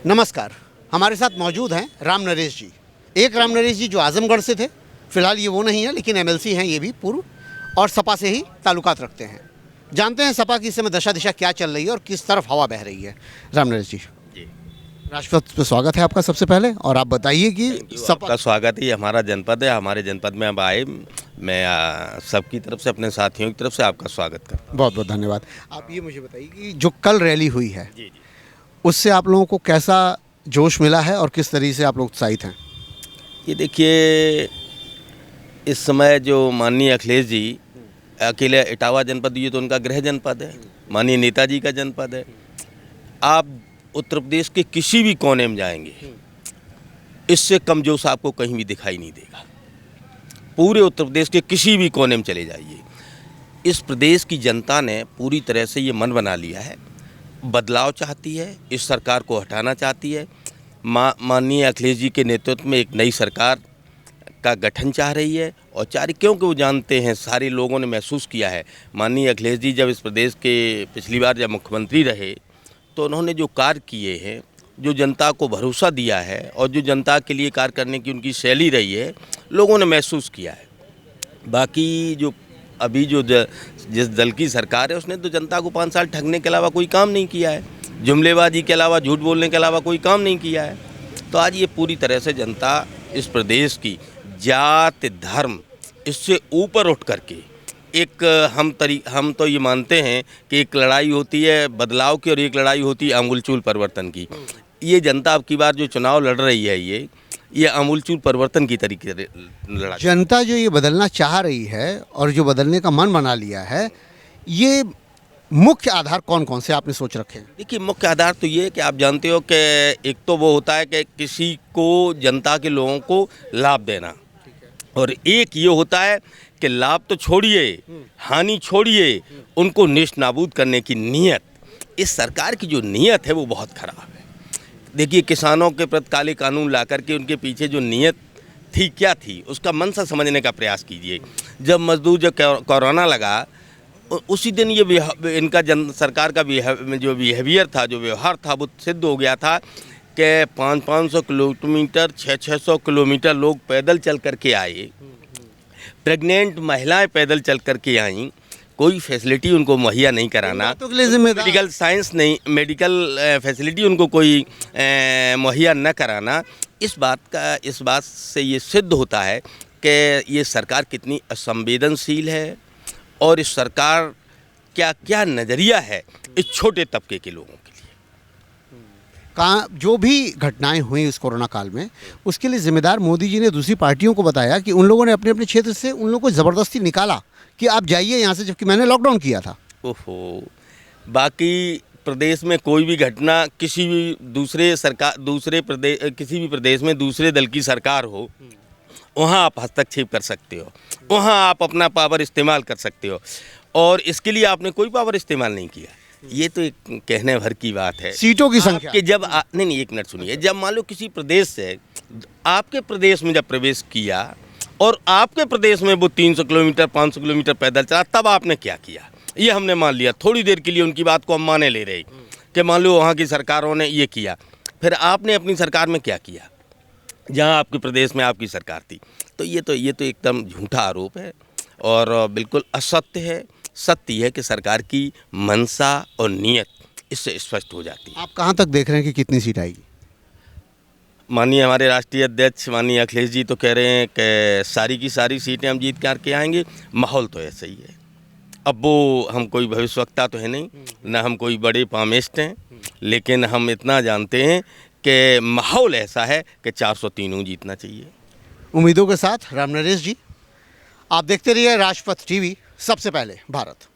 नमस्कार, हमारे साथ मौजूद हैं राम नरेश जी। एक राम नरेश जी जो आजमगढ़ से थे, फिलहाल ये वो नहीं है, लेकिन एमएलसी हैं ये भी पूर्व, और सपा से ही ताल्लुकात रखते हैं। जानते हैं सपा की इस समय दशा दिशा क्या चल रही है और किस तरफ हवा बह रही है। राम नरेश जी, राजपथ पे स्वागत है आपका सबसे पहले, और आप बताइए कि सपा का स्वागत ही हमारा जनपद है। हमारे जनपद में अब आए, मैं सबकी तरफ से, अपने साथियों की तरफ से आपका स्वागत करता हूँ। बहुत बहुत धन्यवाद। आप ये मुझे बताइए कि जो कल रैली हुई है, उससे आप लोगों को कैसा जोश मिला है और किस तरीके से आप लोग उत्साहित हैं? ये देखिए, इस समय जो माननीय अखिलेश जी अकेले इटावा जनपद, ये तो उनका गृह जनपद है, माननीय नेताजी का जनपद है। आप उत्तर प्रदेश के किसी भी कोने में जाएंगे, इससे कम जोश आपको कहीं भी दिखाई नहीं देगा। पूरे उत्तर प्रदेश के किसी भी कोने में चले जाइए, इस प्रदेश की जनता ने पूरी तरह से ये मन बना लिया है, बदलाव चाहती है, इस सरकार को हटाना चाहती है। माननीय अखिलेश जी के नेतृत्व में एक नई सरकार का गठन चाह रही है, और क्योंकि वो जानते हैं, सारे लोगों ने महसूस किया है, माननीय अखिलेश जी जब इस प्रदेश के पिछली बार जब मुख्यमंत्री रहे तो उन्होंने जो कार्य किए हैं, जो जनता को भरोसा दिया है और जो जनता के लिए कार्य करने की उनकी शैली रही है, लोगों ने महसूस किया है। बाकी जो अभी जो जिस दल की सरकार है, उसने तो जनता को 5 साल ठगने के अलावा कोई काम नहीं किया है, जुमलेबाजी के अलावा, झूठ बोलने के अलावा कोई काम नहीं किया है। तो आज ये पूरी तरह से जनता इस प्रदेश की जात धर्म इससे ऊपर उठ करके एक हम तो ये मानते हैं कि एक लड़ाई होती है बदलाव की और एक लड़ाई होती है आमूलचूल परिवर्तन की। ये जनता अब की बार जो चुनाव लड़ रही है, ये आमूलचूल परिवर्तन की तरीके से लड़ा। जनता जो ये बदलना चाह रही है और जो बदलने का मन बना लिया है, ये मुख्य आधार कौन कौन से आपने सोच रखे हैं? देखिए, मुख्य आधार तो ये है कि आप जानते हो कि एक तो वो होता है कि किसी को, जनता के लोगों को लाभ देना, और एक ये होता है कि लाभ तो छोड़िए, हानि छोड़िए, उनको नेस्त नाबूद करने की नीयत। इस सरकार की जो नीयत है वो बहुत खराब है। देखिए, किसानों के प्रति काले कानून ला करके उनके पीछे जो नीयत थी, क्या थी, उसका मंशा समझने का प्रयास कीजिए। जब मजदूर, जब कोरोना लगा, उसी दिन ये इनका सरकार का जो बिहेवियर था, जो व्यवहार था, वो सिद्ध हो गया था कि 500 किलोमीटर, 600 किलोमीटर लोग पैदल चल करके आए। प्रेग्नेंट महिलाएं पैदल चल करके आईं, कोई फैसिलिटी उनको मुहैया नहीं कराना, मेडिकल साइंस नहीं, मेडिकल फैसिलिटी उनको कोई मुहैया न कराना। इस बात से ये सिद्ध होता है कि ये सरकार कितनी असंवेदनशील है, और इस सरकार क्या नज़रिया है इस छोटे तबके के लोगों के लिए। कहाँ जो भी घटनाएं हुई इस कोरोना काल में, उसके लिए जिम्मेदार मोदी जी ने दूसरी पार्टियों को बताया कि उन लोगों ने अपने अपने क्षेत्र से उन लोगों को ज़बरदस्ती निकाला कि आप जाइए यहाँ से, जबकि मैंने लॉकडाउन किया था। ओहो, बाकी प्रदेश में कोई भी घटना, किसी भी किसी भी प्रदेश में दूसरे दल की सरकार हो, वहाँ आप हस्तक्षेप कर सकते हो, वहाँ आप अपना पावर इस्तेमाल कर सकते हो, और इसके लिए आपने कोई पावर इस्तेमाल नहीं किया। ये तो एक कहने भर की बात है। सीटों की संख्या कि जब नहीं, एक मिनट सुनिए। जब मान लो किसी प्रदेश से आपके प्रदेश में जब प्रवेश किया और आपके प्रदेश में वो 300 किलोमीटर, 500 किलोमीटर पैदल चला, तब आपने क्या किया, ये हमने मान लिया। थोड़ी देर के लिए उनकी बात को हम माने ले रहे कि मान लो वहाँ की सरकारों ने ये किया, फिर आपने अपनी सरकार में क्या किया जहाँ आपके प्रदेश में आपकी सरकार थी? तो ये तो एकदम झूठा आरोप है और बिल्कुल असत्य है। सत्य है कि सरकार की मंशा और नीयत इससे स्पष्ट हो जाती है। आप कहाँ तक देख रहे हैं कि कितनी सीट आएगी? माननीय हमारे राष्ट्रीय अध्यक्ष माननीय अखिलेश जी तो कह रहे हैं कि सारी की सारी सीटें हम जीत करके आएंगे। माहौल तो ऐसा ही है। अब वो, हम कोई भविष्यवक्ता तो है नहीं, ना हम कोई बड़े पामेस्ट हैं, लेकिन हम इतना जानते हैं कि माहौल ऐसा है कि 403 जीतना चाहिए। उम्मीदों के साथ राम नरेश जी, आप देखते रहिए राजपथ टीवी, सबसे पहले भारत।